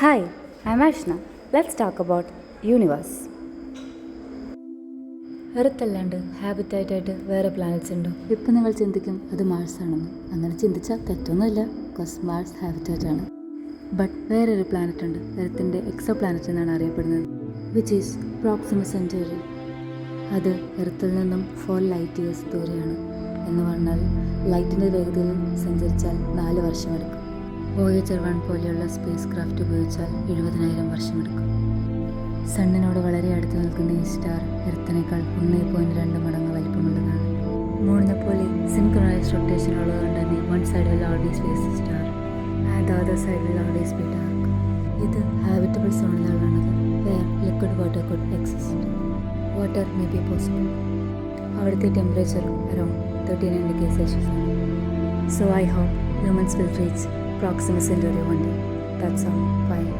Hi, I'm Ashna. Let's talk about universe. Earth അല്ലാണ്ട് ഹാബിറ്റായിട്ട് ആയിട്ട് വേറെ പ്ലാനറ്റ്സ് ഉണ്ടോ? ഇപ്പം നിങ്ങൾ ചിന്തിക്കും അത് മാർസ് ആണെന്ന്. അങ്ങനെ ചിന്തിച്ചാൽ തെറ്റൊന്നുമില്ല, ബിക്കോസ് മാർസ് ഹാബിറ്റാറ്റ് ആണ്. ബട്ട് വേറൊരു പ്ലാനറ്റ് ഉണ്ട്, എർത്തിൻ്റെ എക്സോ പ്ലാനറ്റ് എന്നാണ് അറിയപ്പെടുന്നത്, വിച്ച് ഈസ് പ്രോക്സിമ സെൻറ്ററി. അത് എർത്തിൽ നിന്നും 4 ലൈറ്റ് ഇയേഴ്സ് ദൂരെയാണ്. എന്ന് പറഞ്ഞാൽ ലൈറ്റിൻ്റെ വേഗതയിൽ സഞ്ചരിച്ചാൽ 4 വർഷമെടുക്കും. വോയേജർ 1 പോലെയുള്ള സ്പേസ് ക്രാഫ്റ്റ് ഉപയോഗിച്ചാൽ 70,000 വർഷമെടുക്കും. സണ്ണിനോട് വളരെ അടുത്ത് നിൽക്കുന്ന ഈ സ്റ്റാർ എർത്തിനേക്കാൾ 1.2 മടങ്ങ് വലിപ്പമുള്ളതാണ്. മൂണിനെ പോലെ സിൻക്രണൈസ്ഡ് റൊട്ടേഷൻ ഉള്ളതുകൊണ്ട് തന്നെ one side will always face the star and the other side will always be dark. ഇത് ഹാബിറ്റബിൾ സോണിലാണുള്ളത്, where liquid water could exist. Water may be possible. അവിടുത്തെ ടെമ്പറേച്ചർ അറൌണ്ട് 39 ഡിഗ്രി സെൽഷ്യസ് ആണ്. So I hope humans will reach Proxima Centauri one day. That's all. Bye.